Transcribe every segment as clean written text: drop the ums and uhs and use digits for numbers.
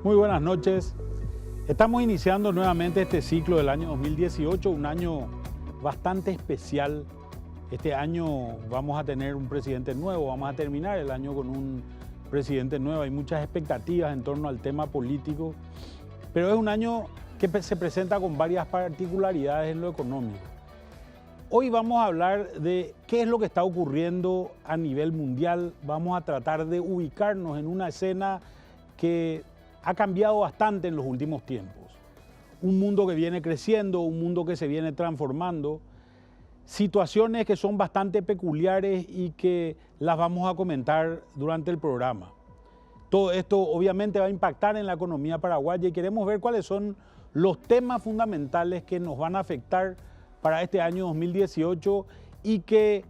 Muy buenas noches. Estamos iniciando nuevamente este ciclo del año 2018, un año bastante especial. Este año vamos a tener un presidente nuevo, vamos a terminar el año con un presidente nuevo. Hay muchas expectativas en torno al tema político, pero es un año que se presenta con varias particularidades en lo económico. Hoy vamos a hablar de qué es lo que está ocurriendo a nivel mundial. Vamos a tratar de ubicarnos en una escena que ha cambiado bastante en los últimos tiempos. Un mundo que viene creciendo, un mundo que se viene transformando, situaciones que son bastante peculiares y que las vamos a comentar durante el programa. Todo esto obviamente va a impactar en la economía paraguaya y queremos ver cuáles son los temas fundamentales que nos van a afectar para este año 2018 y que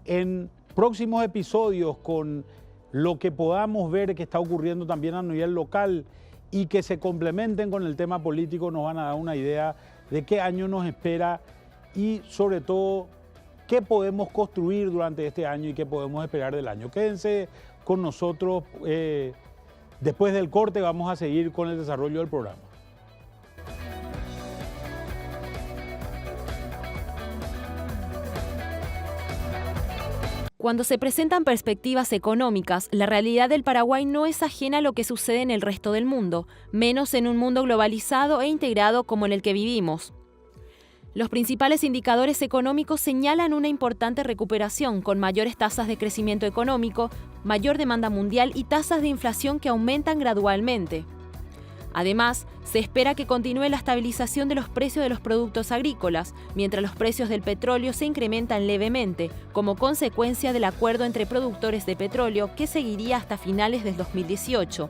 en próximos episodios, con lo que podamos ver que está ocurriendo también a nivel local y que se complementen con el tema político, nos van a dar una idea de qué año nos espera y sobre todo qué podemos construir durante este año y qué podemos esperar del año. Quédense con nosotros. Después del corte vamos a seguir con el desarrollo del programa. Cuando se presentan perspectivas económicas, la realidad del Paraguay no es ajena a lo que sucede en el resto del mundo, menos en un mundo globalizado e integrado como en el que vivimos. Los principales indicadores económicos señalan una importante recuperación, con mayores tasas de crecimiento económico, mayor demanda mundial y tasas de inflación que aumentan gradualmente. Además, se espera que continúe la estabilización de los precios de los productos agrícolas, mientras los precios del petróleo se incrementan levemente, como consecuencia del acuerdo entre productores de petróleo que seguiría hasta finales del 2018.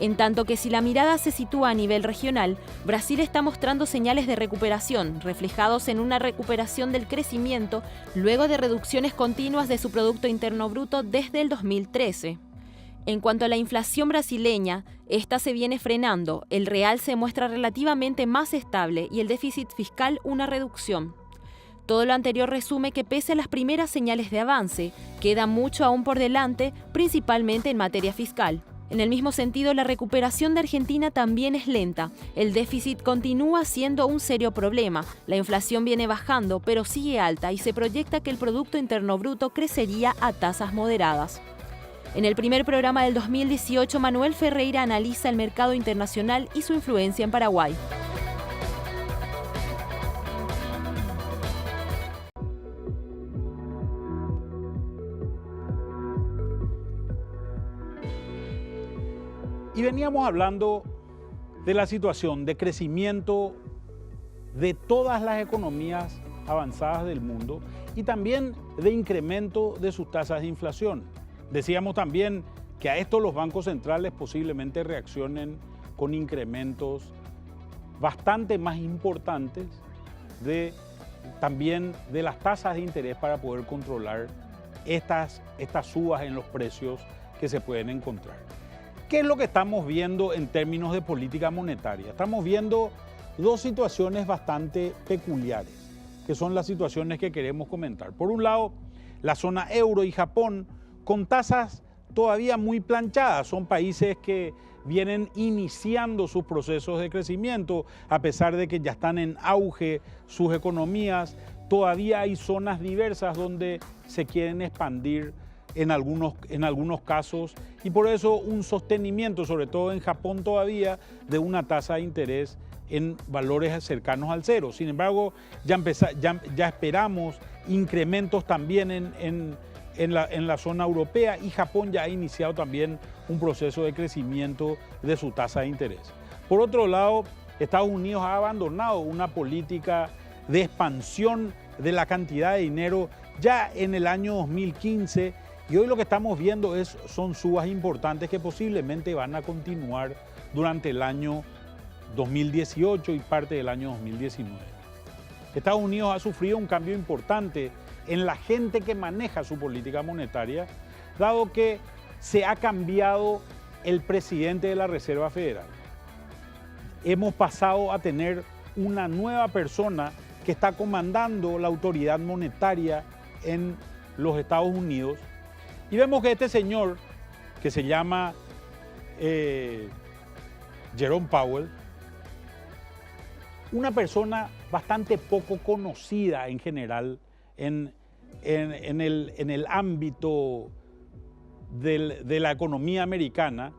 En tanto que si la mirada se sitúa a nivel regional, Brasil está mostrando señales de recuperación, reflejados en una recuperación del crecimiento luego de reducciones continuas de su Producto Interno Bruto desde el 2013. En cuanto a la inflación brasileña, esta se viene frenando, el real se muestra relativamente más estable y el déficit fiscal una reducción. Todo lo anterior resume que pese a las primeras señales de avance, queda mucho aún por delante, principalmente en materia fiscal. En el mismo sentido, la recuperación de Argentina también es lenta. El déficit continúa siendo un serio problema. La inflación viene bajando, pero sigue alta y se proyecta que el Producto Interno Bruto crecería a tasas moderadas. En el primer programa del 2018, Manuel Ferreira analiza el mercado internacional y su influencia en Paraguay. Y veníamos hablando de la situación de crecimiento de todas las economías avanzadas del mundo y también de incremento de sus tasas de inflación. Decíamos también que a esto los bancos centrales posiblemente reaccionen con incrementos bastante más importantes también de las tasas de interés para poder controlar estas subas en los precios que se pueden encontrar. ¿Qué es lo que estamos viendo en términos de política monetaria? Estamos viendo dos situaciones bastante peculiares, que son las situaciones que queremos comentar. Por un lado, la zona euro y Japón, con tasas todavía muy planchadas. Son países que vienen iniciando sus procesos de crecimiento, a pesar de que ya están en auge sus economías. Todavía hay zonas diversas donde se quieren expandir en algunos casos, y por eso un sostenimiento, sobre todo en Japón todavía, de una tasa de interés en valores cercanos al cero. Sin embargo, ya esperamos incrementos también en la zona europea, y Japón ya ha iniciado también un proceso de crecimiento de su tasa de interés. Por otro lado, Estados Unidos ha abandonado una política de expansión de la cantidad de dinero ya en el año 2015, y hoy lo que estamos viendo son subas importantes que posiblemente van a continuar durante el año 2018 y parte del año 2019. Estados Unidos ha sufrido un cambio importante en la gente que maneja su política monetaria, dado que se ha cambiado el presidente de la Reserva Federal. Hemos pasado a tener una nueva persona que está comandando la autoridad monetaria en los Estados Unidos, y vemos que este señor, que se llama Jerome Powell, una persona bastante poco conocida en general en el ámbito de la economía americana.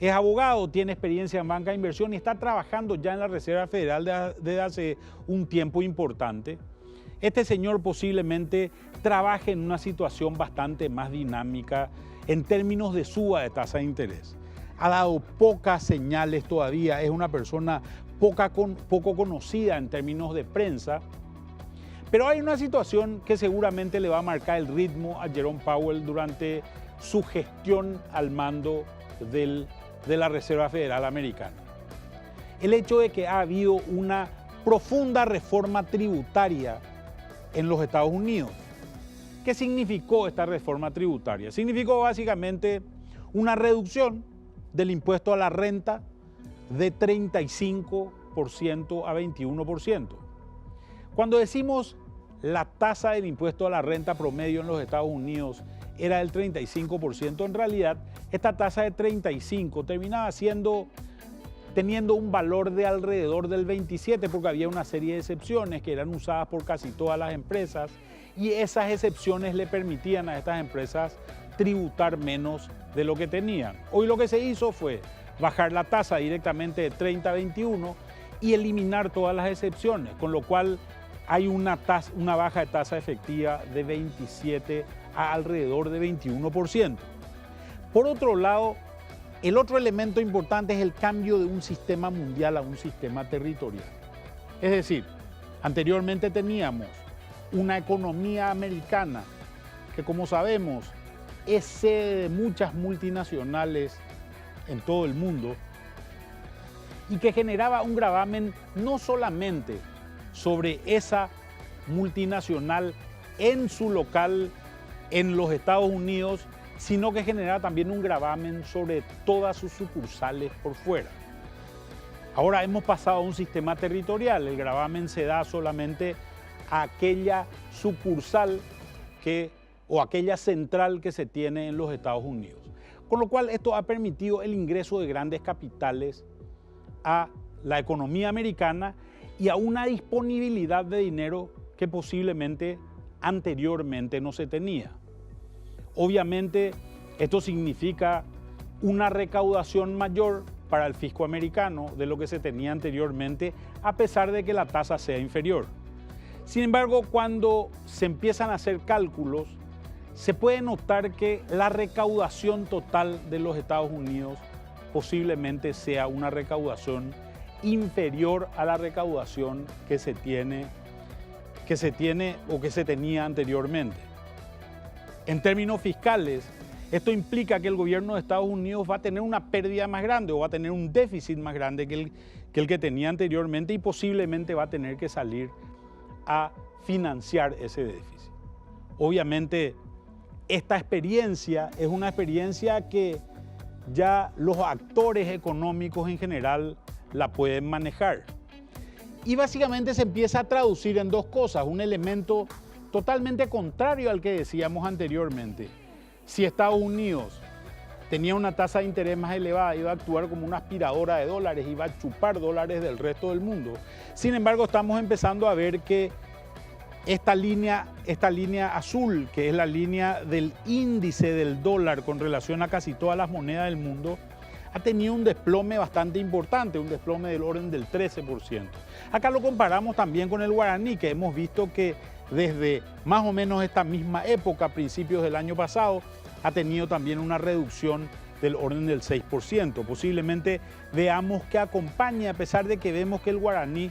Es abogado, tiene experiencia en banca de inversión y está trabajando ya en la Reserva Federal desde hace un tiempo importante. Este señor posiblemente trabaje en una situación bastante más dinámica en términos de suba de tasa de interés. Ha dado pocas señales todavía, es una persona poco conocida en términos de prensa, pero hay una situación que seguramente le va a marcar el ritmo a Jerome Powell durante su gestión al mando de la Reserva Federal Americana. El hecho de que ha habido una profunda reforma tributaria en los Estados Unidos. ¿Qué significó esta reforma tributaria? Significó básicamente una reducción del impuesto a la renta de 35% a 21%. Cuando decimos la tasa del impuesto a la renta promedio en los Estados Unidos era del 35%, en realidad esta tasa de 35 terminaba teniendo un valor de alrededor del 27 porque había una serie de excepciones que eran usadas por casi todas las empresas y esas excepciones le permitían a estas empresas tributar menos de lo que tenían. Hoy lo que se hizo fue bajar la tasa directamente de 30 a 21 y eliminar todas las excepciones, con lo cual hay una baja de tasa efectiva de 27 a alrededor de 21%. Por otro lado, el otro elemento importante es el cambio de un sistema mundial a un sistema territorial. Es decir, anteriormente teníamos una economía americana que, como sabemos, es sede de muchas multinacionales en todo el mundo y que generaba un gravamen no solamente sobre esa multinacional en su local en los Estados Unidos, sino que generaba también un gravamen sobre todas sus sucursales por fuera. Ahora hemos pasado a un sistema territorial, el gravamen se da solamente a aquella sucursal o aquella central que se tiene en los Estados Unidos. Con lo cual esto ha permitido el ingreso de grandes capitales a la economía americana y a una disponibilidad de dinero que posiblemente anteriormente no se tenía. Obviamente esto significa una recaudación mayor para el fisco americano de lo que se tenía anteriormente, a pesar de que la tasa sea inferior. Sin embargo, cuando se empiezan a hacer cálculos, se puede notar que la recaudación total de los Estados Unidos posiblemente sea una recaudación inferior a la recaudación que se tiene o que se tenía anteriormente. En términos fiscales, esto implica que el gobierno de Estados Unidos va a tener una pérdida más grande o va a tener un déficit más grande que el que tenía anteriormente y posiblemente va a tener que salir a financiar ese déficit. Obviamente, esta experiencia es una experiencia que ya los actores económicos en general la pueden manejar. Y básicamente se empieza a traducir en dos cosas, un elemento totalmente contrario al que decíamos anteriormente. Si Estados Unidos tenía una tasa de interés más elevada, iba a actuar como una aspiradora de dólares, iba a chupar dólares del resto del mundo. Sin embargo, estamos empezando a ver que esta línea azul, que es la línea del índice del dólar con relación a casi todas las monedas del mundo, ha tenido un desplome bastante importante, un desplome del orden del 13%. Acá lo comparamos también con el guaraní, que hemos visto que desde más o menos esta misma época, principios del año pasado, ha tenido también una reducción del orden del 6%. Posiblemente veamos que acompaña, a pesar de que vemos que el guaraní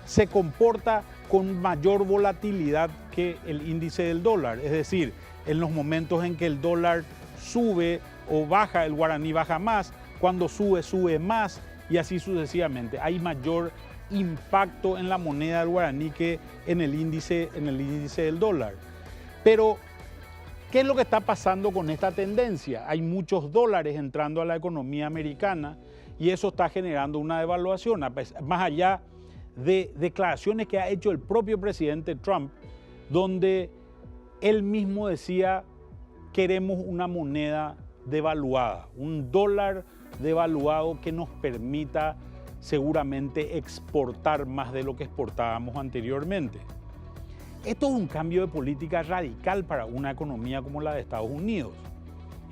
se comporta con mayor volatilidad que el índice del dólar. Es decir, en los momentos en que el dólar sube o baja, el guaraní baja más, cuando sube, sube más y así sucesivamente. Hay mayor impacto en la moneda del guaraní que en el índice del dólar. Pero, ¿qué es lo que está pasando con esta tendencia? Hay muchos dólares entrando a la economía americana y eso está generando una devaluación, más allá de declaraciones que ha hecho el propio presidente Trump, donde él mismo decía: queremos una moneda devaluada, un dólar devaluado que nos permita seguramente exportar más de lo que exportábamos anteriormente. Esto es un cambio de política radical para una economía como la de Estados Unidos.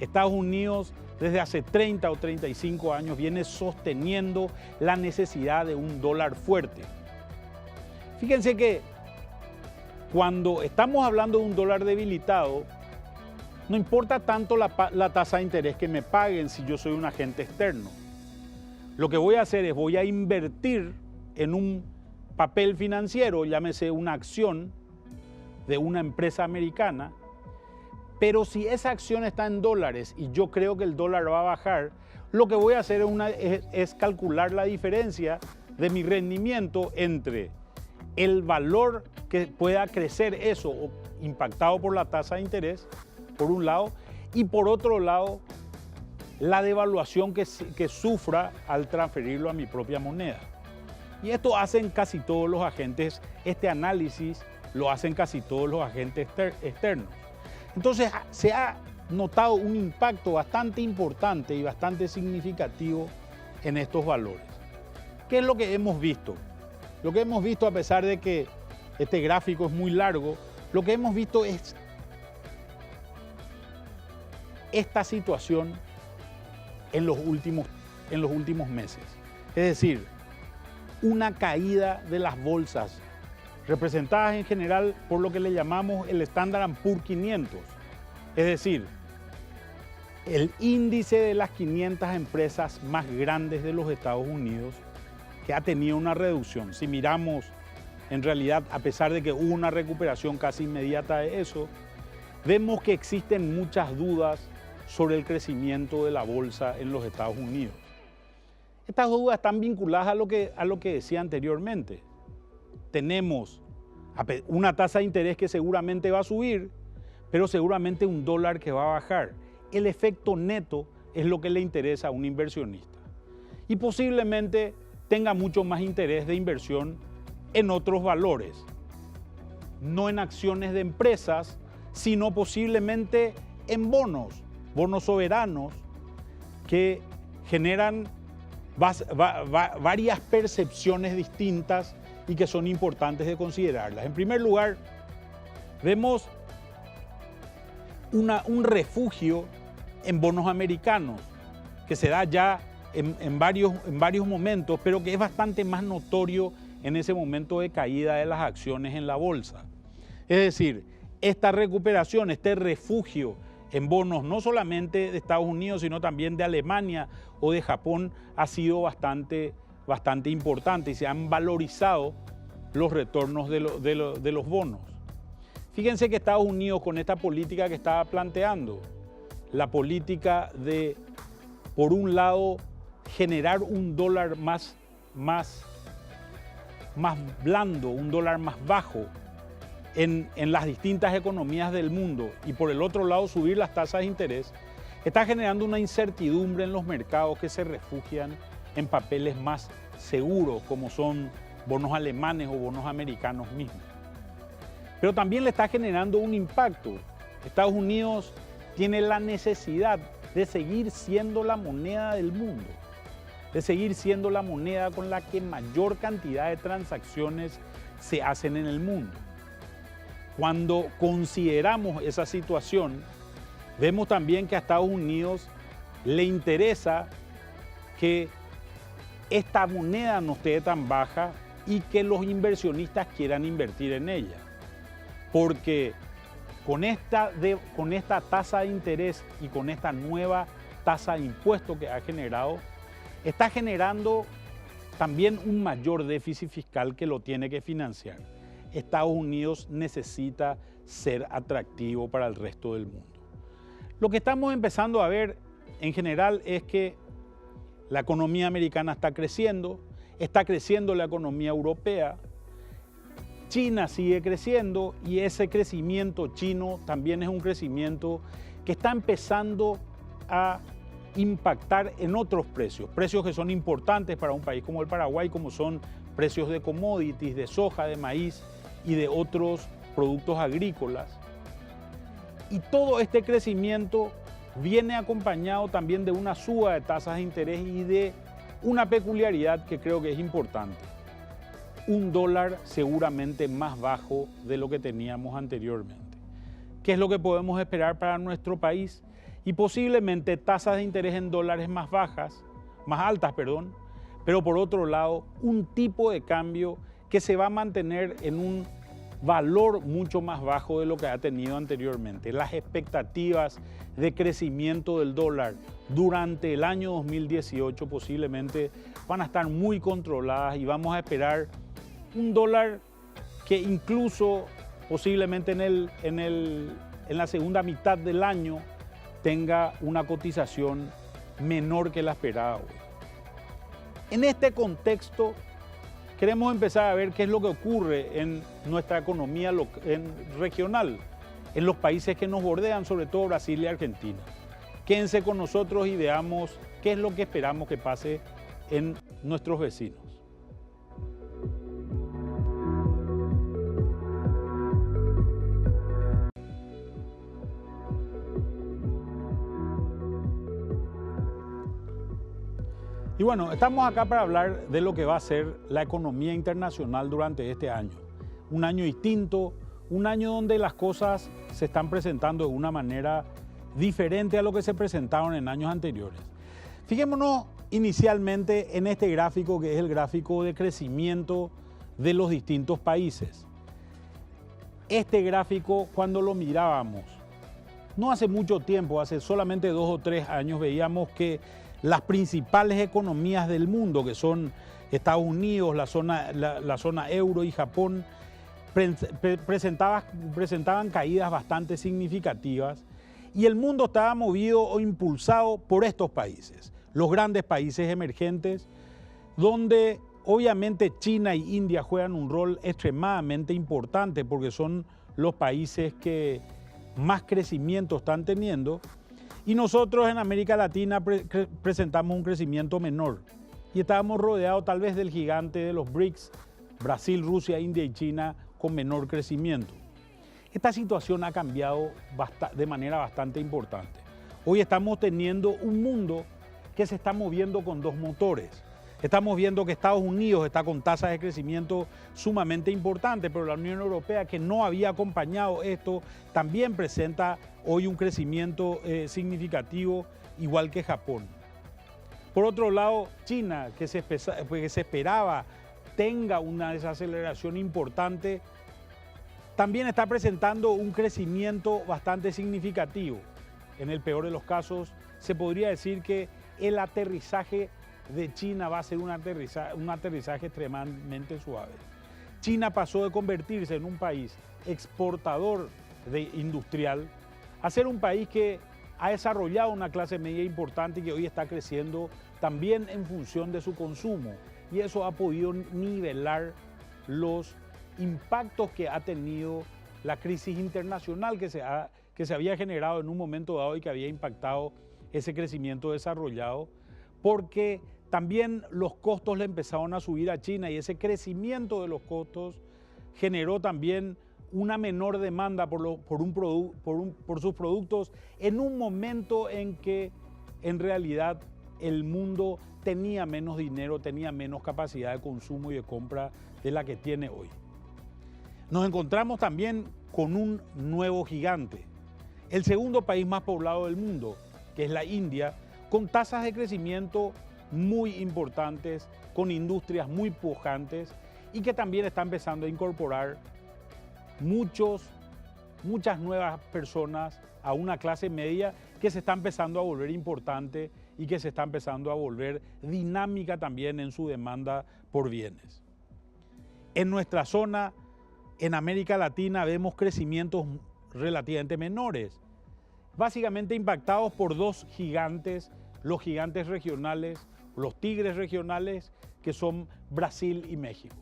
Estados Unidos desde hace 30 o 35 años viene sosteniendo la necesidad de un dólar fuerte. Fíjense que cuando estamos hablando de un dólar debilitado, no importa tanto la tasa de interés que me paguen si yo soy un agente externo. Lo que voy a hacer es voy a invertir en un papel financiero, llámese una acción de una empresa americana, pero si esa acción está en dólares y yo creo que el dólar va a bajar, lo que voy a hacer es calcular la diferencia de mi rendimiento entre el valor que pueda crecer eso impactado por la tasa de interés, por un lado, y por otro lado, la devaluación que sufra al transferirlo a mi propia moneda. Y esto hacen casi todos los agentes, este análisis lo hacen casi todos los agentes externos. Entonces se ha notado un impacto bastante importante y bastante significativo en estos valores. ¿Qué es lo que hemos visto? Lo que hemos visto, a pesar de que este gráfico es muy largo, lo que hemos visto es esta situación en los últimos meses. Es decir, una caída de las bolsas, representadas en general por lo que le llamamos el Standard & Poor's 500. Es decir, el índice de las 500 empresas más grandes de los Estados Unidos, que ha tenido una reducción. Si miramos, en realidad, a pesar de que hubo una recuperación casi inmediata de eso, vemos que existen muchas dudas sobre el crecimiento de la bolsa en los Estados Unidos. Estas dudas están vinculadas a lo que decía anteriormente. Tenemos una tasa de interés que seguramente va a subir, pero seguramente un dólar que va a bajar. El efecto neto es lo que le interesa a un inversionista. Y posiblemente tenga mucho más interés de inversión en otros valores, no en acciones de empresas, sino posiblemente en bonos soberanos que generan varias percepciones distintas y que son importantes de considerarlas. En primer lugar, vemos un refugio en bonos americanos que se da ya en varios momentos, pero que es bastante más notorio en ese momento de caída de las acciones en la bolsa. Es decir, esta recuperación, este refugio en bonos no solamente de Estados Unidos, sino también de Alemania o de Japón, ha sido bastante importante y se han valorizado los retornos de los bonos. Fíjense que Estados Unidos, con esta política que estaba planteando, la política de, por un lado, generar un dólar más blando, un dólar más bajo en las distintas economías del mundo, y por el otro lado subir las tasas de interés, está generando una incertidumbre en los mercados que se refugian en papeles más seguros, como son bonos alemanes o bonos americanos mismos. Pero también le está generando un impacto. Estados Unidos tiene la necesidad de seguir siendo la moneda del mundo, de seguir siendo la moneda con la que mayor cantidad de transacciones se hacen en el mundo. Cuando consideramos esa situación, vemos también que a Estados Unidos le interesa que esta moneda no esté tan baja y que los inversionistas quieran invertir en ella. Porque con esta tasa de interés y con esta nueva tasa de impuesto que ha generado, está generando también un mayor déficit fiscal que lo tiene que financiar. Estados Unidos necesita ser atractivo para el resto del mundo. Lo que estamos empezando a ver en general es que la economía americana está creciendo la economía europea, China sigue creciendo y ese crecimiento chino también es un crecimiento que está empezando a impactar en otros precios que son importantes para un país como el Paraguay, como son precios de commodities, de soja, de maíz y de otros productos agrícolas. Y todo este crecimiento viene acompañado también de una suba de tasas de interés y de una peculiaridad que creo que es importante. Un dólar seguramente más bajo de lo que teníamos anteriormente. ¿Qué es lo que podemos esperar para nuestro país? Y posiblemente tasas de interés en dólares más altas, pero por otro lado, un tipo de cambio que se va a mantener en un valor mucho más bajo de lo que ha tenido anteriormente. Las expectativas de crecimiento del dólar durante el año 2018 posiblemente van a estar muy controladas y vamos a esperar un dólar que incluso posiblemente en la segunda mitad del año tenga una cotización menor que la esperada hoy. En este contexto, queremos empezar a ver qué es lo que ocurre en nuestra economía regional, en los países que nos bordean, sobre todo Brasil y Argentina. Quédense con nosotros y veamos qué es lo que esperamos que pase en nuestros vecinos. Y bueno, estamos acá para hablar de lo que va a ser la economía internacional durante este año. Un año distinto, un año donde las cosas se están presentando de una manera diferente a lo que se presentaron en años anteriores. Fijémonos inicialmente en este gráfico que es el gráfico de crecimiento de los distintos países. Este gráfico, cuando lo mirábamos, no hace mucho tiempo, hace solamente 2 o 3 años, veíamos que las principales economías del mundo, que son Estados Unidos, la zona euro y Japón, presentaban caídas bastante significativas y el mundo estaba movido o impulsado por estos países, los grandes países emergentes, donde obviamente China y India juegan un rol extremadamente importante porque son los países que más crecimiento están teniendo. Y nosotros en América Latina presentamos un crecimiento menor y estábamos rodeados tal vez del gigante de los BRICS, Brasil, Rusia, India y China, con menor crecimiento. Esta situación ha cambiado de manera bastante importante. Hoy estamos teniendo un mundo que se está moviendo con 2 motores. Estamos viendo que Estados Unidos está con tasas de crecimiento sumamente importantes, pero la Unión Europea, que no había acompañado esto, también presenta hoy un crecimiento significativo, igual que Japón. Por otro lado, China, que se esperaba tenga una desaceleración importante, también está presentando un crecimiento bastante significativo. En el peor de los casos, se podría decir que el aterrizaje de China va a ser un aterrizaje extremadamente suave. China pasó de convertirse en un país exportador industrial a ser un país que ha desarrollado una clase media importante y que hoy está creciendo también en función de su consumo. Y eso ha podido nivelar los impactos que ha tenido la crisis internacional que se había generado en un momento dado y que había impactado ese crecimiento desarrollado, porque también los costos le empezaron a subir a China y ese crecimiento de los costos generó también una menor demanda por sus productos en un momento en que en realidad el mundo tenía menos dinero, tenía menos capacidad de consumo y de compra de la que tiene hoy. Nos encontramos también con un nuevo gigante, el segundo país más poblado del mundo, que es la India, con tasas de crecimiento muy importantes, con industrias muy pujantes y que también está empezando a incorporar muchas nuevas personas a una clase media que se está empezando a volver importante y que se está empezando a volver dinámica también en su demanda por bienes. En nuestra zona, en América Latina, vemos crecimientos relativamente menores, básicamente impactados por 2 gigantes, los gigantes regionales, los tigres regionales, que son Brasil y México.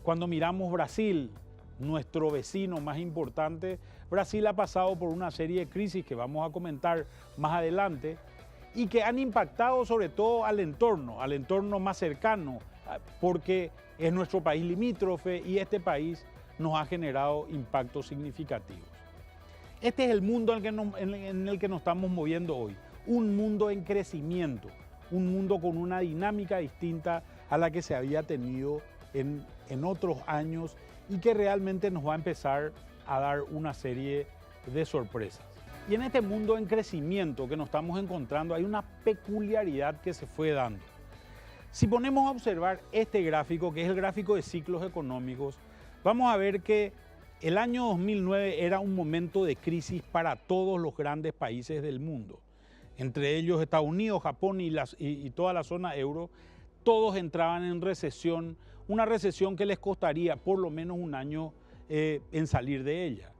Cuando miramos Brasil, nuestro vecino más importante, Brasil ha pasado por una serie de crisis que vamos a comentar más adelante y que han impactado sobre todo al entorno más cercano, porque es nuestro país limítrofe y este país nos ha generado impactos significativos. Este es el mundo en el que nos estamos moviendo hoy. Un mundo en crecimiento, un mundo con una dinámica distinta a la que se había tenido en otros años y que realmente nos va a empezar a dar una serie de sorpresas. Y en este mundo en crecimiento que nos estamos encontrando hay una peculiaridad que se fue dando. Si ponemos a observar este gráfico, que es el gráfico de ciclos económicos, vamos a ver que el año 2009 era un momento de crisis para todos los grandes países del mundo. Entre ellos Estados Unidos, Japón y toda la zona euro, todos entraban en recesión, una recesión que les costaría por lo menos un año en salir de ella.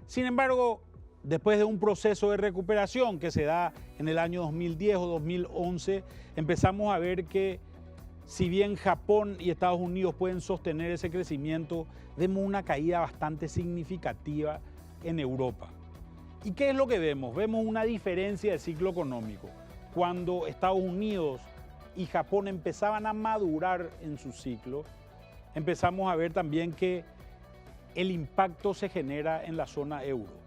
Sin embargo, después de un proceso de recuperación que se da en el año 2010 o 2011, empezamos a ver que si bien Japón y Estados Unidos pueden sostener ese crecimiento, vemos una caída bastante significativa en Europa. ¿Y qué es lo que vemos? Vemos una diferencia de ciclo económico. Cuando Estados Unidos y Japón empezaban a madurar en su ciclo, empezamos a ver también que el impacto se genera en la zona euro.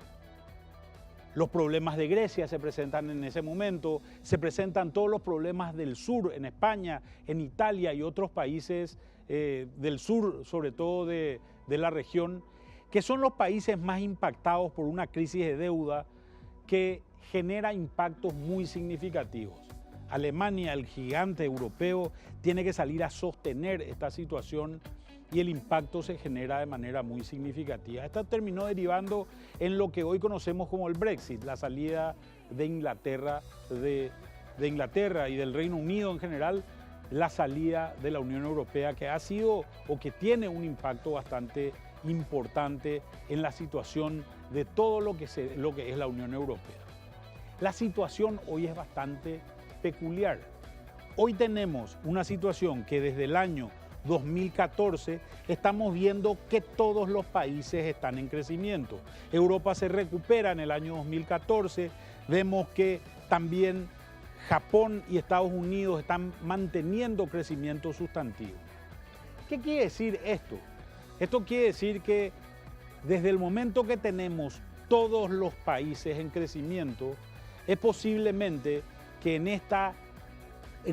Los problemas de Grecia se presentan en ese momento, se presentan todos los problemas del sur, en España, en Italia y otros países del sur, sobre todo de la región, que son los países más impactados por una crisis de deuda que genera impactos muy significativos. Alemania, el gigante europeo, tiene que salir a sostener esta situación y el impacto se genera de manera muy significativa. Esto terminó derivando en lo que hoy conocemos como el Brexit, la salida de Inglaterra, de Inglaterra y del Reino Unido en general, la salida de la Unión Europea, que ha sido o que tiene un impacto bastante importante en la situación de todo lo que es la Unión Europea. La situación hoy es bastante peculiar. Hoy tenemos una situación que desde el año 2014 estamos viendo que todos los países están en crecimiento. Europa se recupera en el año 2014, vemos que también Japón y Estados Unidos están manteniendo crecimiento sustantivo. ¿Qué quiere decir esto? Esto quiere decir que desde el momento que tenemos todos los países en crecimiento, es posiblemente que en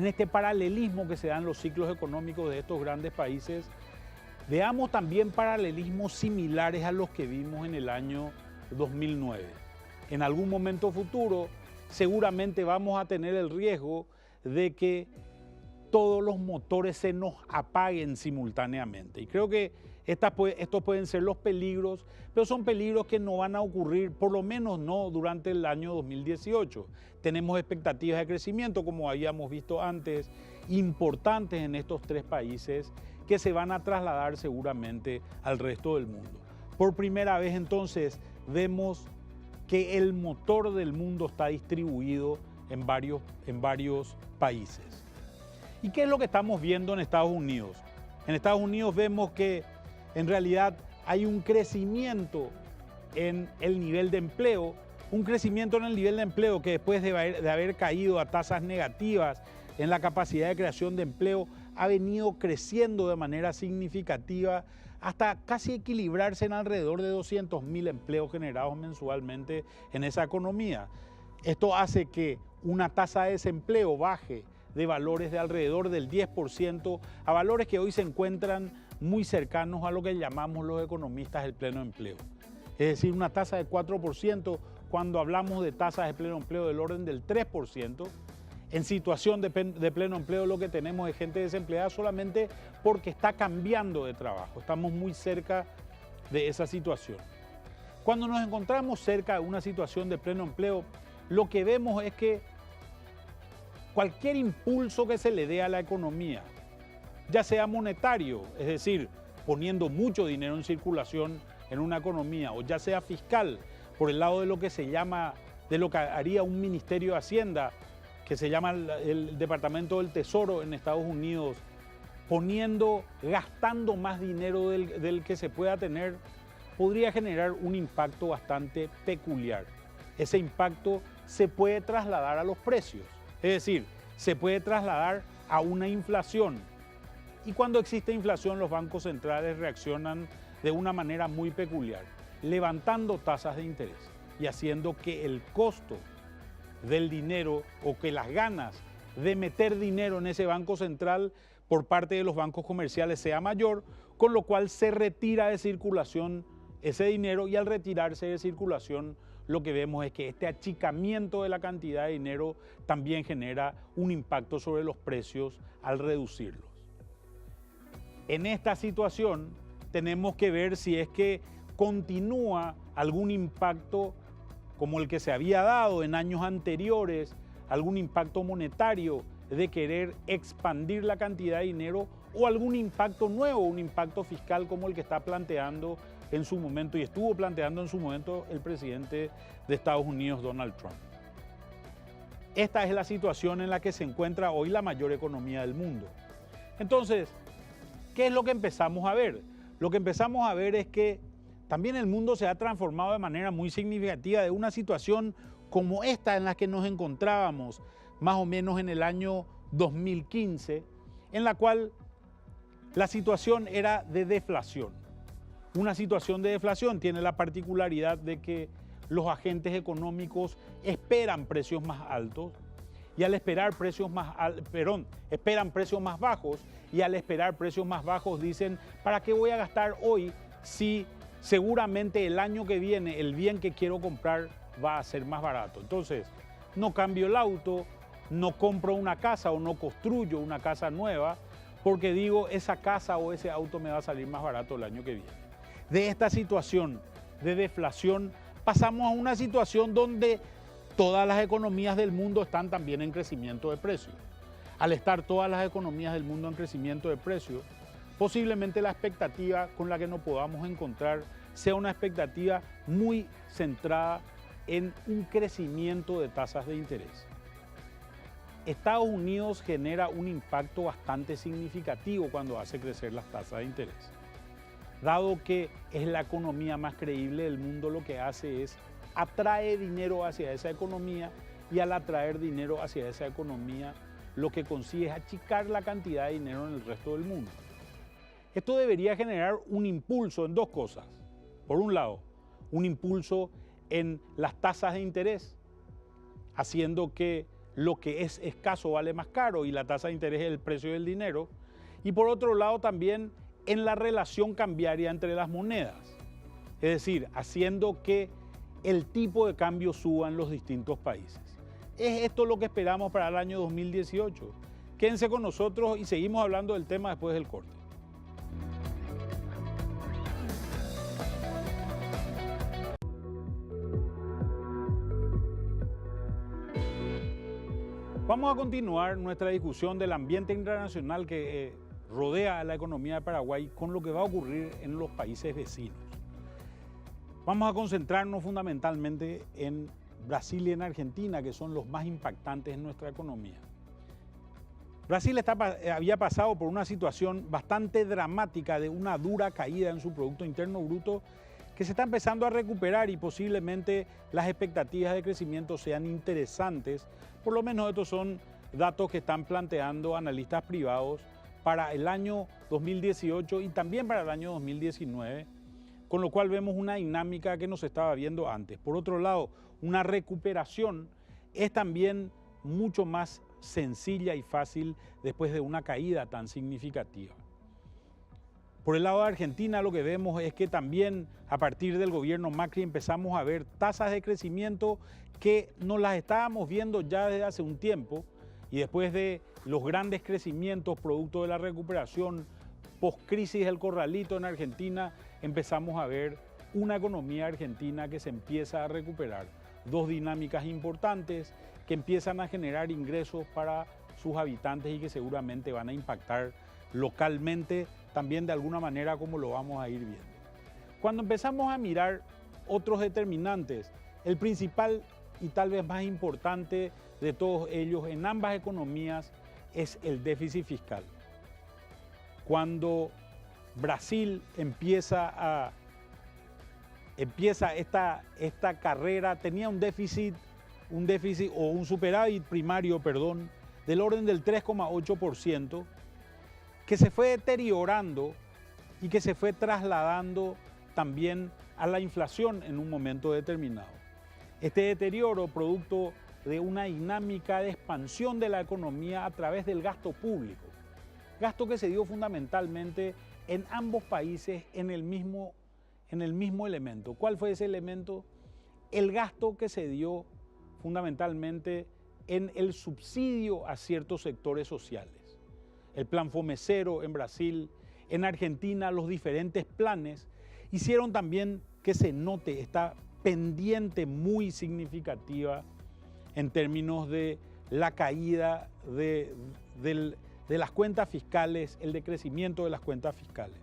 este paralelismo que se dan los ciclos económicos de estos grandes países, veamos también paralelismos similares a los que vimos en el año 2009. En algún momento futuro, seguramente vamos a tener el riesgo de que todos los motores se nos apaguen simultáneamente. Y creo que estos pueden ser los peligros, pero son peligros que no van a ocurrir, por lo menos no durante el año 2018. Tenemos expectativas de crecimiento, como habíamos visto antes, importantes en estos tres países que se van a trasladar seguramente al resto del mundo. Por primera vez entonces vemos que el motor del mundo está distribuido en varios países. ¿Y qué es lo que estamos viendo en Estados Unidos? En Estados Unidos vemos que en realidad hay un crecimiento en el nivel de empleo, que después de haber caído a tasas negativas en la capacidad de creación de empleo, ha venido creciendo de manera significativa hasta casi equilibrarse en alrededor de 200.000 empleos generados mensualmente en esa economía. Esto hace que una tasa de desempleo baje de valores de alrededor del 10% a valores que hoy se encuentran muy cercanos a lo que llamamos los economistas el pleno empleo. Es decir, una tasa de 4%, cuando hablamos de tasas de pleno empleo del orden del 3%, en situación de pleno empleo lo que tenemos es gente desempleada solamente porque está cambiando de trabajo. Estamos muy cerca de esa situación. Cuando nos encontramos cerca de una situación de pleno empleo, lo que vemos es que cualquier impulso que se le dé a la economía, ya sea monetario, es decir, poniendo mucho dinero en circulación en una economía, o ya sea fiscal, por el lado de lo que se llama, de lo que haría un Ministerio de Hacienda, que se llama el Departamento del Tesoro en Estados Unidos, gastando más dinero del que se pueda tener, podría generar un impacto bastante peculiar. Ese impacto se puede trasladar a los precios, es decir, se puede trasladar a una inflación. Y cuando existe inflación, los bancos centrales reaccionan de una manera muy peculiar, levantando tasas de interés. y haciendo que el costo del dinero o que las ganas de meter dinero en ese banco central por parte de los bancos comerciales sea mayor, con lo cual se retira de circulación ese dinero, y al retirarse de circulación lo que vemos es que este achicamiento de la cantidad de dinero también genera un impacto sobre los precios al reducirlos. En esta situación tenemos que ver si es que continúa algún impacto como el que se había dado en años anteriores, algún impacto monetario de querer expandir la cantidad de dinero, o algún impacto nuevo, un impacto fiscal como el que está planteando en su momento y estuvo planteando en su momento el presidente de Estados Unidos, Donald Trump. Esta es la situación en la que se encuentra hoy la mayor economía del mundo. Entonces, ¿qué es lo que empezamos a ver? Lo que empezamos a ver es que también el mundo se ha transformado de manera muy significativa de una situación como esta en la que nos encontrábamos más o menos en el año 2015, en la cual la situación era de deflación. Una situación de deflación tiene la particularidad de que los agentes económicos esperan precios más altos, y al esperar esperan precios más bajos, y al esperar precios más bajos dicen, ¿para qué voy a gastar hoy si seguramente el año que viene el bien que quiero comprar va a ser más barato? Entonces, no cambio el auto, no compro una casa o no construyo una casa nueva, porque digo, esa casa o ese auto me va a salir más barato el año que viene. De esta situación de deflación pasamos a una situación donde todas las economías del mundo están también en crecimiento de precios. Al estar todas las economías del mundo en crecimiento de precios, posiblemente la expectativa con la que nos podamos encontrar sea una expectativa muy centrada en un crecimiento de tasas de interés. Estados Unidos genera un impacto bastante significativo cuando hace crecer las tasas de interés. Dado que es la economía más creíble del mundo, lo que hace es atrae dinero hacia esa economía, y al atraer dinero hacia esa economía, lo que consigue es achicar la cantidad de dinero en el resto del mundo. Esto debería generar un impulso en dos cosas. Por un lado, un impulso en las tasas de interés, haciendo que lo que es escaso vale más caro, y la tasa de interés es el precio del dinero. Y por otro lado también en la relación cambiaria entre las monedas, es decir, haciendo que el tipo de cambio suba en los distintos países. Es esto lo que esperamos para el año 2018. Quédense con nosotros y seguimos hablando del tema después del corte. Vamos a continuar nuestra discusión del ambiente internacional que rodea a la economía de Paraguay con lo que va a ocurrir en los países vecinos. Vamos a concentrarnos fundamentalmente en Brasil y en Argentina, que son los más impactantes en nuestra economía. Brasil había pasado por una situación bastante dramática de una dura caída en su Producto Interno Bruto, que se está empezando a recuperar, y posiblemente las expectativas de crecimiento sean interesantes. Por lo menos estos son datos que están planteando analistas privados para el año 2018 y también para el año 2019, con lo cual vemos una dinámica que no se estaba viendo antes. Por otro lado, una recuperación es también mucho más sencilla y fácil después de una caída tan significativa. Por el lado de Argentina, lo que vemos es que también a partir del gobierno Macri empezamos a ver tasas de crecimiento que no las estábamos viendo ya desde hace un tiempo, y después de los grandes crecimientos producto de la recuperación post-crisis del corralito en Argentina, empezamos a ver una economía argentina que se empieza a recuperar. Dos dinámicas importantes que empiezan a generar ingresos para sus habitantes y que seguramente van a impactar localmente también de alguna manera, como lo vamos a ir viendo. Cuando empezamos a mirar otros determinantes, el principal y tal vez más importante de todos ellos en ambas economías es el déficit fiscal. Cuando Brasil empieza esta carrera, tenía un déficit o un superávit primario, del orden del 3,8%, que se fue deteriorando y que se fue trasladando también a la inflación en un momento determinado. Este deterioro producto de una dinámica de expansión de la economía a través del gasto público, gasto que se dio fundamentalmente en ambos países en el mismo elemento. ¿Cuál fue ese elemento? El gasto que se dio fundamentalmente en el subsidio a ciertos sectores sociales. El plan Fomecero en Brasil, en Argentina los diferentes planes hicieron también que se note esta pendiente muy significativa en términos de la caída de las cuentas fiscales, el decrecimiento de las cuentas fiscales.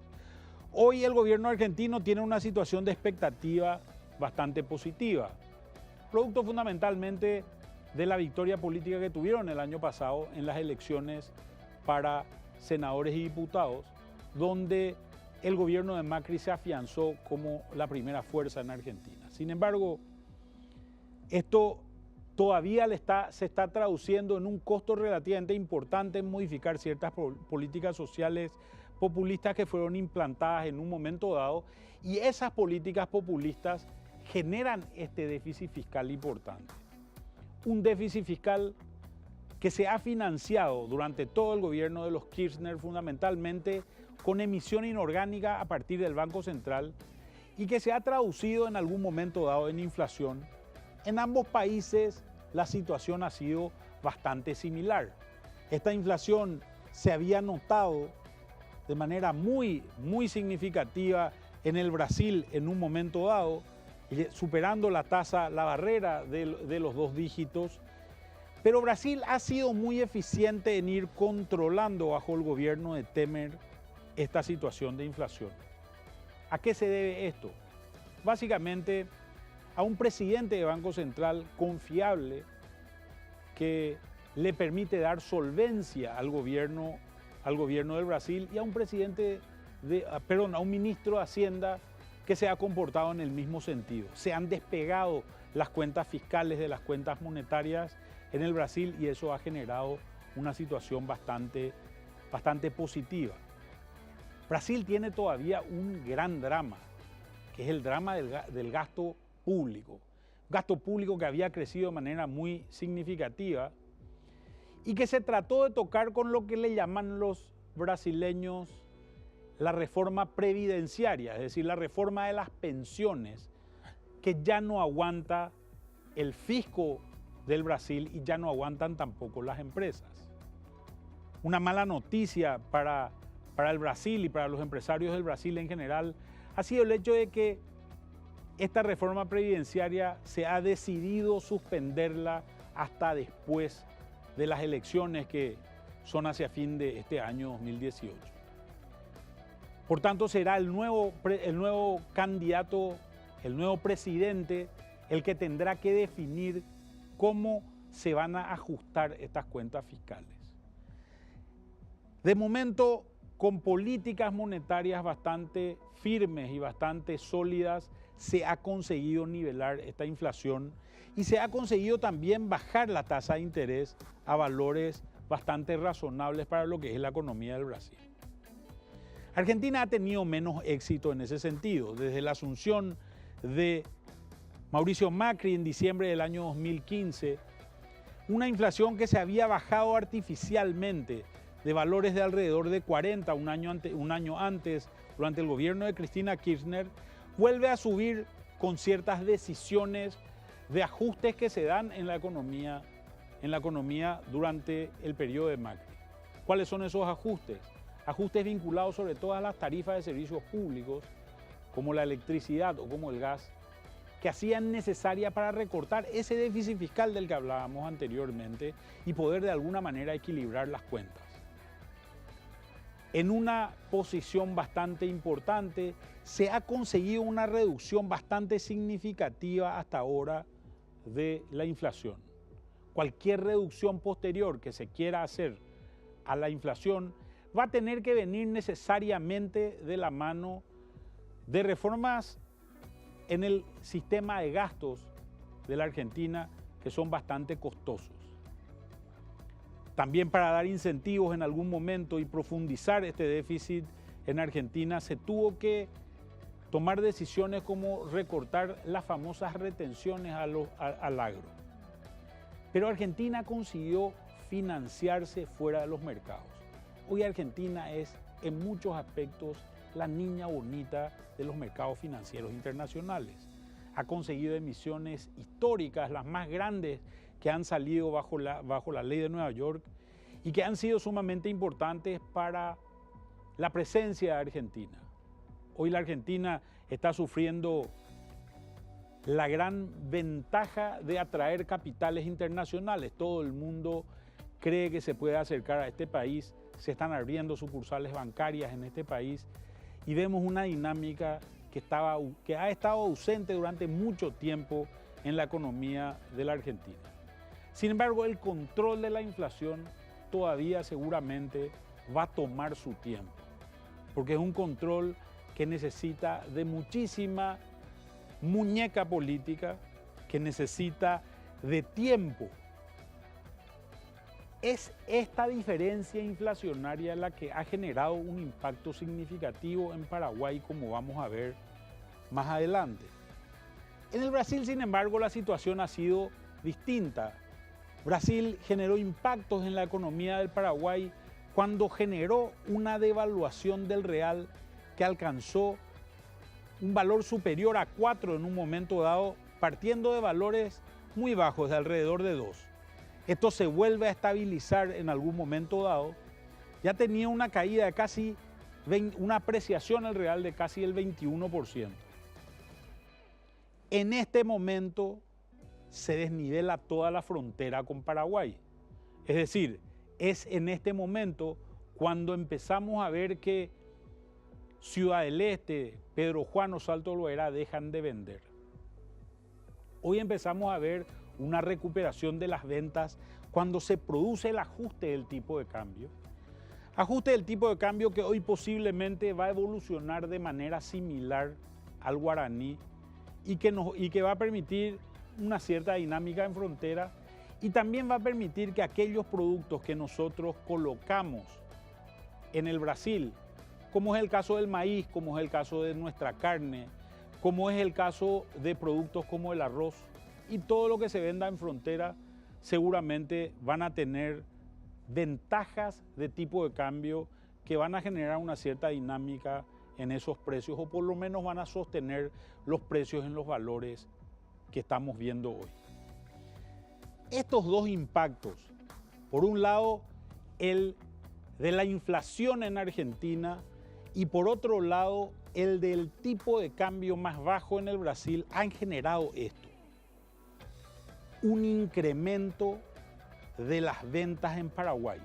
Hoy el gobierno argentino tiene una situación de expectativa bastante positiva, producto fundamentalmente de la victoria política que tuvieron el año pasado en las elecciones para senadores y diputados, donde el gobierno de Macri se afianzó como la primera fuerza en Argentina. Sin embargo, esto todavía se está traduciendo en un costo relativamente importante en modificar ciertas políticas sociales populistas que fueron implantadas en un momento dado, y esas políticas populistas generan este déficit fiscal importante. Un déficit fiscal que se ha financiado durante todo el gobierno de los Kirchner fundamentalmente con emisión inorgánica a partir del Banco Central y que se ha traducido en algún momento dado en inflación. En ambos países la situación ha sido bastante similar. Esta inflación se había notado de manera muy significativa en el Brasil en un momento dado, superando la barrera de los 2 dígitos. Pero Brasil ha sido muy eficiente en ir controlando bajo el gobierno de Temer esta situación de inflación. ¿A qué se debe esto? Básicamente a un presidente de Banco Central confiable que le permite dar solvencia al gobierno del Brasil y a un a un ministro de Hacienda que se ha comportado en el mismo sentido. Se han despegado las cuentas fiscales de las cuentas monetarias en el Brasil y eso ha generado una situación bastante positiva. Brasil tiene todavía un gran drama, que es el drama del gasto público. Gasto público que había crecido de manera muy significativa y que se trató de tocar con lo que le llaman los brasileños la reforma previdenciaria, es decir, la reforma de las pensiones, que ya no aguanta el fisco del Brasil y ya no aguantan tampoco las empresas. Una mala noticia para el Brasil y para los empresarios del Brasil en general ha sido el hecho de que esta reforma previdenciaria se ha decidido suspenderla hasta después de las elecciones que son hacia fin de este año 2018. Por tanto, será el nuevo candidato, el nuevo presidente, el que tendrá que definir cómo se van a ajustar estas cuentas fiscales. De momento, con políticas monetarias bastante firmes y bastante sólidas, se ha conseguido nivelar esta inflación y se ha conseguido también bajar la tasa de interés a valores bastante razonables para lo que es la economía del Brasil. Argentina ha tenido menos éxito en ese sentido. Desde la asunción de Mauricio Macri en diciembre del año 2015, una inflación que se había bajado artificialmente de valores de alrededor de 40 un año antes, durante el gobierno de Cristina Kirchner, vuelve a subir con ciertas decisiones de ajustes que se dan en la economía durante el periodo de Macri. ¿Cuáles son esos ajustes? Ajustes vinculados sobre todo a las tarifas de servicios públicos, como la electricidad o como el gas, que hacían necesaria para recortar ese déficit fiscal del que hablábamos anteriormente y poder de alguna manera equilibrar las cuentas. En una posición bastante importante, se ha conseguido una reducción bastante significativa hasta ahora de la inflación. Cualquier reducción posterior que se quiera hacer a la inflación va a tener que venir necesariamente de la mano de reformas en el sistema de gastos de la Argentina que son bastante costosos. También para dar incentivos en algún momento y profundizar este déficit en Argentina se tuvo que tomar decisiones como recortar las famosas retenciones al agro. Pero Argentina consiguió financiarse fuera de los mercados. Hoy Argentina es, en muchos aspectos, la niña bonita de los mercados financieros internacionales. Ha conseguido emisiones históricas, las más grandes que han salido bajo la ley de Nueva York y que han sido sumamente importantes para la presencia de Argentina. Hoy la Argentina está sufriendo la gran ventaja de atraer capitales internacionales. Todo el mundo cree que se puede acercar a este país, se están abriendo sucursales bancarias en este país y vemos una dinámica que ha estado ausente durante mucho tiempo en la economía de la Argentina. Sin embargo, el control de la inflación todavía seguramente va a tomar su tiempo, porque es un control que necesita de muchísima muñeca política, que necesita de tiempo. Es esta diferencia inflacionaria la que ha generado un impacto significativo en Paraguay, como vamos a ver más adelante. En el Brasil, sin embargo, la situación ha sido distinta. Brasil generó impactos en la economía del Paraguay cuando generó una devaluación del real que alcanzó un valor superior a 4 en un momento dado, partiendo de valores muy bajos, de alrededor de 2. Esto se vuelve a estabilizar en algún momento dado. Ya tenía una caída de casi, una apreciación al real de casi el 21%. En este momento se desnivela toda la frontera con Paraguay. Es decir, es en este momento cuando empezamos a ver que Ciudad del Este, Pedro Juan o Salto Loera dejan de vender. Hoy empezamos a ver una recuperación de las ventas cuando se produce el ajuste del tipo de cambio. Ajuste del tipo de cambio que hoy posiblemente va a evolucionar de manera similar al guaraní y que va a permitir una cierta dinámica en frontera y también va a permitir que aquellos productos que nosotros colocamos en el Brasil, como es el caso del maíz, como es el caso de nuestra carne, como es el caso de productos como el arroz y todo lo que se venda en frontera, seguramente van a tener ventajas de tipo de cambio que van a generar una cierta dinámica en esos precios o por lo menos van a sostener los precios en los valores que estamos viendo hoy. Estos dos impactos, por un lado el de la inflación en Argentina y por otro lado el del tipo de cambio más bajo en el Brasil, han generado esto: un incremento de las ventas en Paraguay.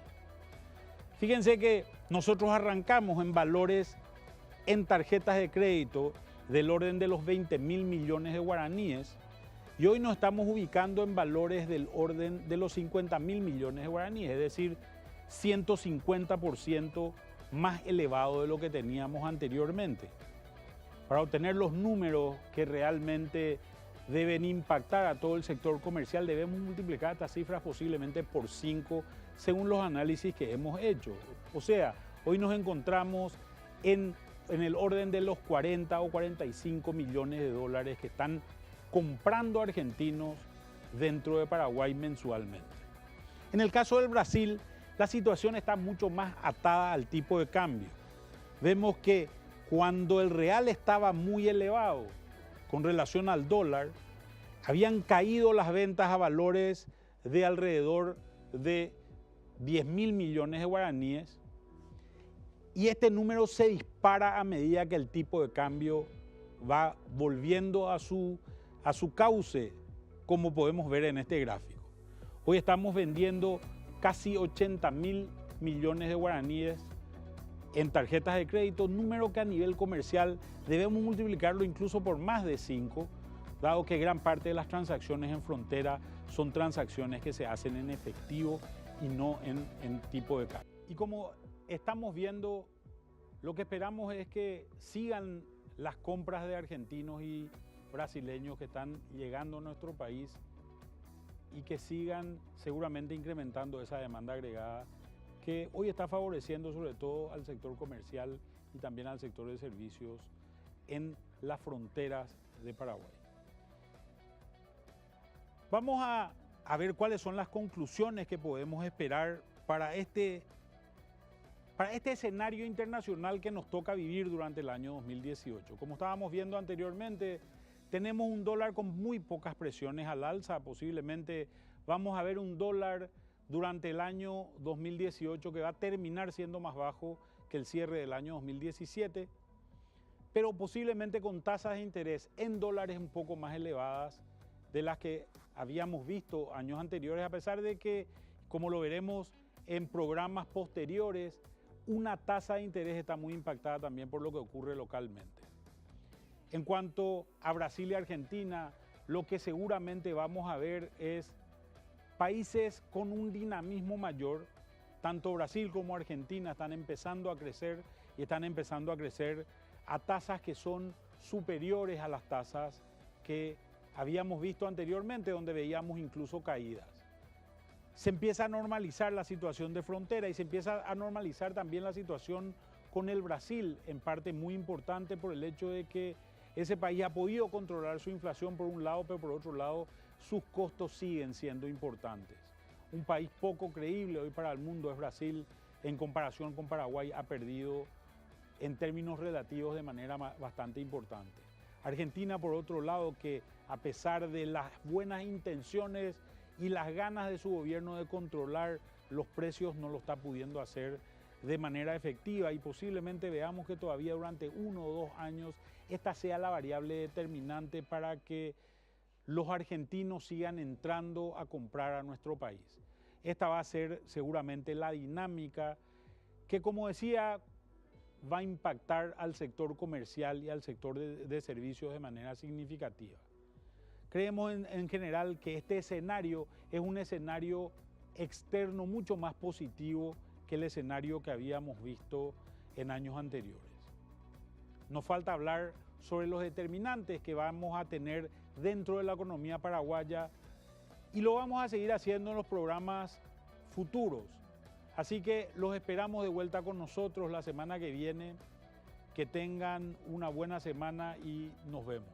Fíjense que nosotros arrancamos en valores en tarjetas de crédito del orden de los 20.000 millones de guaraníes y hoy nos estamos ubicando en valores del orden de los 50.000 millones de guaraníes, es decir, 150% más elevado de lo que teníamos anteriormente. Para obtener los números que realmente deben impactar a todo el sector comercial, debemos multiplicar estas cifras posiblemente por 5 según los análisis que hemos hecho. O sea, hoy nos encontramos en el orden de los 40 o 45 millones de dólares que están comprando argentinos dentro de Paraguay mensualmente. En el caso del Brasil, la situación está mucho más atada al tipo de cambio. Vemos que cuando el real estaba muy elevado con relación al dólar, habían caído las ventas a valores de alrededor de 10.000 millones de guaraníes y este número se dispara a medida que el tipo de cambio va volviendo a su cauce, como podemos ver en este gráfico. Hoy estamos vendiendo casi 80.000 millones de guaraníes en tarjetas de crédito, número que a nivel comercial debemos multiplicarlo incluso por más de 5, dado que gran parte de las transacciones en frontera son transacciones que se hacen en efectivo y no en tipo de cambio. Y como estamos viendo, lo que esperamos es que sigan las compras de argentinos y brasileños que están llegando a nuestro país y que sigan seguramente incrementando esa demanda agregada que hoy está favoreciendo sobre todo al sector comercial y también al sector de servicios en las fronteras de Paraguay. Vamos a ver cuáles son las conclusiones que podemos esperar para este escenario internacional que nos toca vivir durante el año 2018. Como estábamos viendo anteriormente, tenemos un dólar con muy pocas presiones al alza. Posiblemente vamos a ver un dólar durante el año 2018 que va a terminar siendo más bajo que el cierre del año 2017, pero posiblemente con tasas de interés en dólares un poco más elevadas de las que habíamos visto años anteriores, a pesar de que, como lo veremos en programas posteriores, una tasa de interés está muy impactada también por lo que ocurre localmente. En cuanto a Brasil y Argentina, lo que seguramente vamos a ver es países con un dinamismo mayor. Tanto Brasil como Argentina están empezando a crecer y están empezando a crecer a tasas que son superiores a las tasas que habíamos visto anteriormente, donde veíamos incluso caídas. Se empieza a normalizar la situación de frontera y se empieza a normalizar también la situación con el Brasil, en parte muy importante por el hecho de que ese país ha podido controlar su inflación por un lado, pero por otro lado sus costos siguen siendo importantes. Un país poco creíble hoy para el mundo es Brasil, en comparación con Paraguay ha perdido en términos relativos de manera bastante importante. Argentina, por otro lado, que a pesar de las buenas intenciones y las ganas de su gobierno de controlar los precios, no lo está pudiendo hacer de manera efectiva y posiblemente veamos que todavía durante 1 o 2 años esta sea la variable determinante para que los argentinos sigan entrando a comprar a nuestro país. Esta va a ser seguramente la dinámica que, como decía, va a impactar al sector comercial y al sector de servicios de manera significativa. Creemos en general que este escenario es un escenario externo mucho más positivo que el escenario que habíamos visto en años anteriores. Nos falta hablar sobre los determinantes que vamos a tener dentro de la economía paraguaya y lo vamos a seguir haciendo en los programas futuros. Así que los esperamos de vuelta con nosotros la semana que viene. Que tengan una buena semana y nos vemos.